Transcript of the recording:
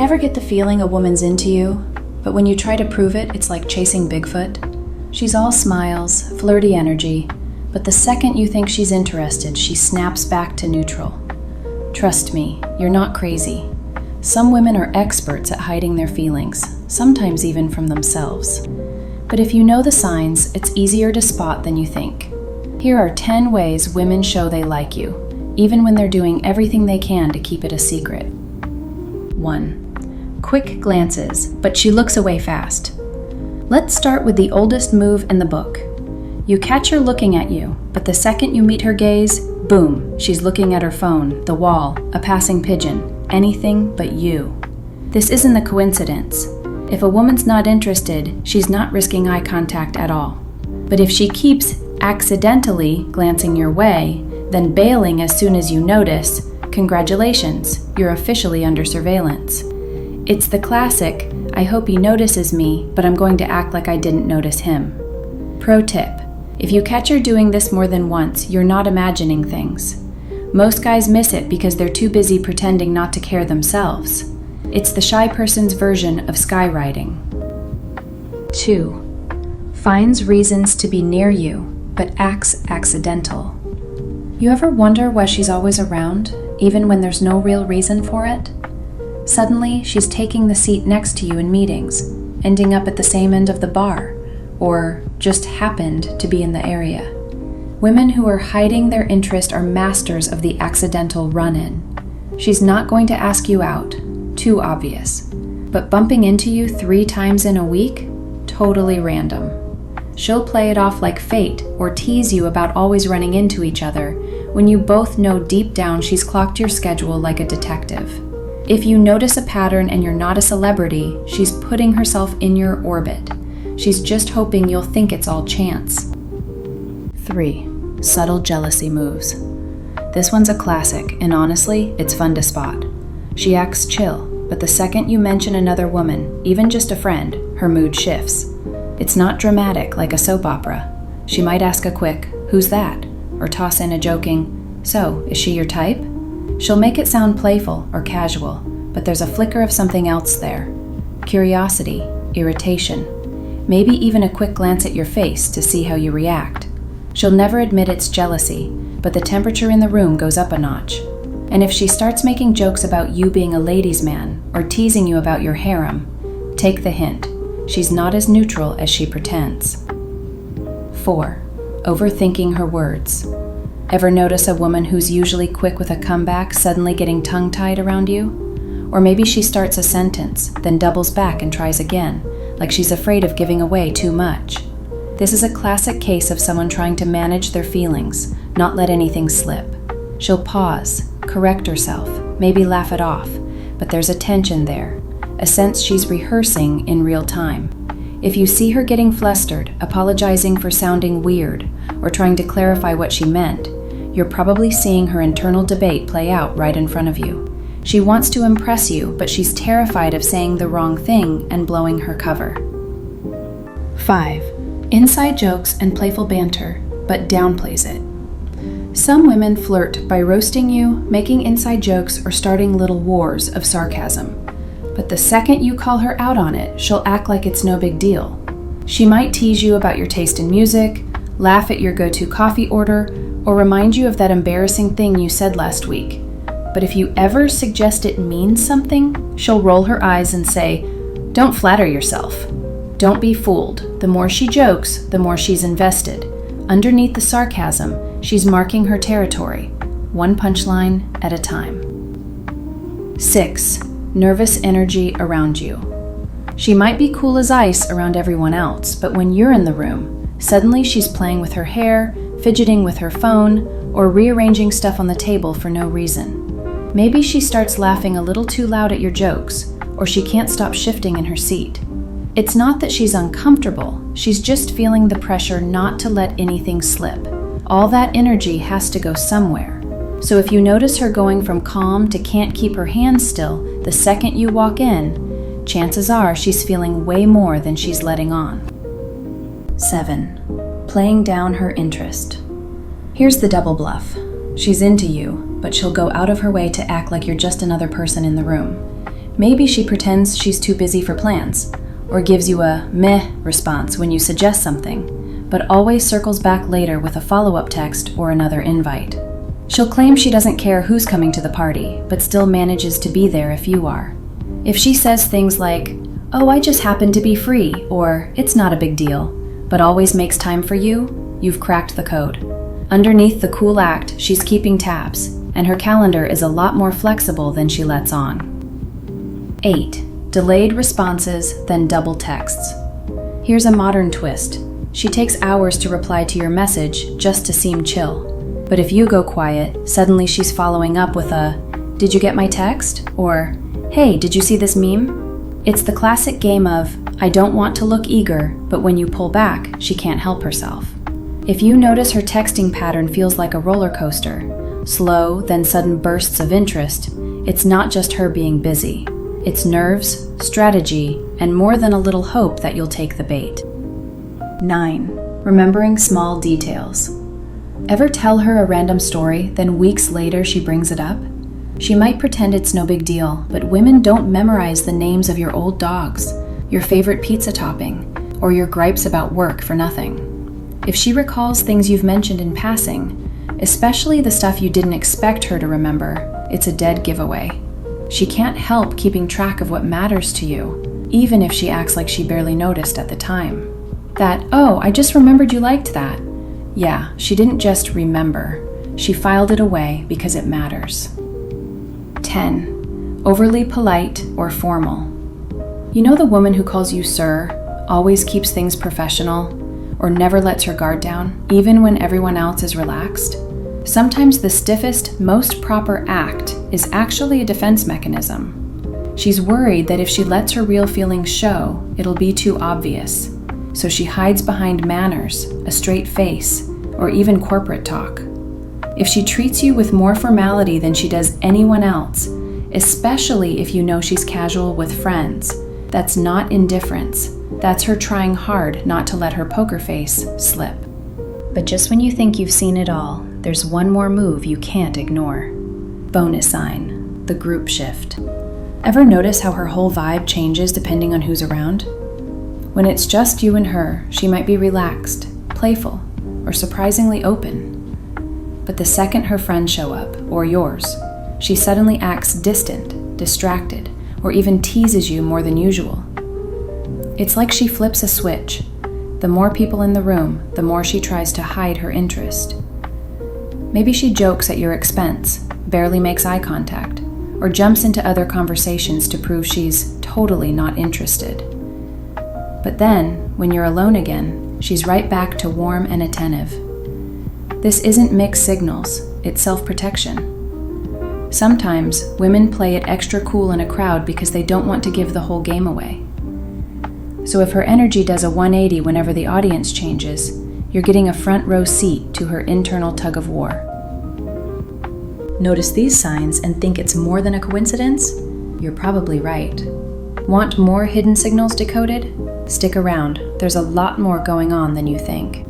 Ever get the feeling a woman's into you, but when you try to prove it, it's like chasing Bigfoot? She's all smiles, flirty energy, but the second you think she's interested, she snaps back to neutral. Trust me, you're not crazy. Some women are experts at hiding their feelings, sometimes even from themselves. But if you know the signs, it's easier to spot than you think. Here are 10 ways women show they like you, even when they're doing everything they can to keep it a secret. 1. Quick glances, but she looks away fast. Let's start with the oldest move in the book. You catch her looking at you, but the second you meet her gaze, boom, she's looking at her phone, the wall, a passing pigeon, anything but you. This isn't a coincidence. If a woman's not interested, she's not risking eye contact at all. But if she keeps accidentally glancing your way, then bailing as soon as you notice, congratulations, you're officially under surveillance. It's the classic, I hope he notices me, but I'm going to act like I didn't notice him. Pro tip, if you catch her doing this more than once, you're not imagining things. Most guys miss it because they're too busy pretending not to care themselves. It's the shy person's version of skywriting. 2. Finds reasons to be near you, but acts accidental. You ever wonder why she's always around, even when there's no real reason for it? Suddenly, she's taking the seat next to you in meetings, ending up at the same end of the bar, or just happened to be in the area. Women who are hiding their interest are masters of the accidental run-in. She's not going to ask you out, too obvious, but bumping into you 3 times in a week? Totally random. She'll play it off like fate or tease you about always running into each other when you both know deep down she's clocked your schedule like a detective. If you notice a pattern and you're not a celebrity, she's putting herself in your orbit. She's just hoping you'll think it's all chance. 3. Subtle jealousy moves. This one's a classic, and honestly, it's fun to spot. She acts chill, but the second you mention another woman, even just a friend, her mood shifts. It's not dramatic like a soap opera. She might ask a quick, "Who's that?" or toss in a joking, "So, is she your type?" She'll make it sound playful or casual, but there's a flicker of something else there. Curiosity, irritation, maybe even a quick glance at your face to see how you react. She'll never admit it's jealousy, but the temperature in the room goes up a notch. And if she starts making jokes about you being a ladies' man or teasing you about your harem, take the hint. She's not as neutral as she pretends. 4. Overthinking her words. Ever notice a woman who's usually quick with a comeback suddenly getting tongue-tied around you? Or maybe she starts a sentence, then doubles back and tries again, like she's afraid of giving away too much. This is a classic case of someone trying to manage their feelings, not let anything slip. She'll pause, correct herself, maybe laugh it off, but there's a tension there, a sense she's rehearsing in real time. If you see her getting flustered, apologizing for sounding weird, or trying to clarify what she meant, you're probably seeing her internal debate play out right in front of you. She wants to impress you, but she's terrified of saying the wrong thing and blowing her cover. 5. Inside jokes and playful banter, but downplays it. Some women flirt by roasting you, making inside jokes, or starting little wars of sarcasm. But the second you call her out on it, she'll act like it's no big deal. She might tease you about your taste in music, laugh at your go-to coffee order, or remind you of that embarrassing thing you said last week. But if you ever suggest it means something, she'll roll her eyes and say, "Don't flatter yourself." Don't be fooled. The more she jokes, the more she's invested. Underneath the sarcasm, she's marking her territory, one punchline at a time. 6. Nervous energy around you. She might be cool as ice around everyone else, but when you're in the room, suddenly she's playing with her hair, fidgeting with her phone, or rearranging stuff on the table for no reason. Maybe she starts laughing a little too loud at your jokes, or she can't stop shifting in her seat. It's not that she's uncomfortable, she's just feeling the pressure not to let anything slip. All that energy has to go somewhere. So if you notice her going from calm to can't keep her hands still the second you walk in, chances are she's feeling way more than she's letting on. 7. Playing down her interest. Here's the double bluff. She's into you, but she'll go out of her way to act like you're just another person in the room. Maybe she pretends she's too busy for plans, or gives you a meh response when you suggest something, but always circles back later with a follow-up text or another invite. She'll claim she doesn't care who's coming to the party, but still manages to be there if you are. If she says things like, "Oh, I just happen to be free," or "It's not a big deal," but always makes time for you, you've cracked the code. Underneath the cool act, she's keeping tabs, and her calendar is a lot more flexible than she lets on. 8. Delayed responses, then double texts. Here's a modern twist. She takes hours to reply to your message just to seem chill. But if you go quiet, suddenly she's following up with a, "Did you get my text?" or, "Hey, did you see this meme?" It's the classic game of, I don't want to look eager, but when you pull back, she can't help herself. If you notice her texting pattern feels like a roller coaster, slow, then sudden bursts of interest, it's not just her being busy. It's nerves, strategy, and more than a little hope that you'll take the bait. 9. Remembering small details. Ever tell her a random story, then weeks later she brings it up? She might pretend it's no big deal, but women don't memorize the names of your old dogs, your favorite pizza topping, or your gripes about work for nothing. If she recalls things you've mentioned in passing, especially the stuff you didn't expect her to remember, it's a dead giveaway. She can't help keeping track of what matters to you, even if she acts like she barely noticed at the time. That, "Oh, I just remembered you liked that." Yeah, she didn't just remember. She filed it away because it matters. 10. Overly polite or formal. You know the woman who calls you sir, always keeps things professional, or never lets her guard down, even when everyone else is relaxed? Sometimes the stiffest, most proper act is actually a defense mechanism. She's worried that if she lets her real feelings show, it'll be too obvious. So she hides behind manners, a straight face, or even corporate talk. If she treats you with more formality than she does anyone else, especially if you know she's casual with friends, that's not indifference. That's her trying hard not to let her poker face slip. But just when you think you've seen it all, there's one more move you can't ignore. Bonus sign, the group shift. Ever notice how her whole vibe changes depending on who's around? When it's just you and her, she might be relaxed, playful, or surprisingly open. But the second her friends show up, or yours, she suddenly acts distant, distracted, or even teases you more than usual. It's like she flips a switch. The more people in the room, the more she tries to hide her interest. Maybe she jokes at your expense, barely makes eye contact, or jumps into other conversations to prove she's totally not interested. But then, when you're alone again, she's right back to warm and attentive. This isn't mixed signals, it's self-protection. Sometimes, women play it extra cool in a crowd because they don't want to give the whole game away. So if her energy does a 180 whenever the audience changes, you're getting a front row seat to her internal tug of war. Notice these signs and think it's more than a coincidence? You're probably right. Want more hidden signals decoded? Stick around, there's a lot more going on than you think.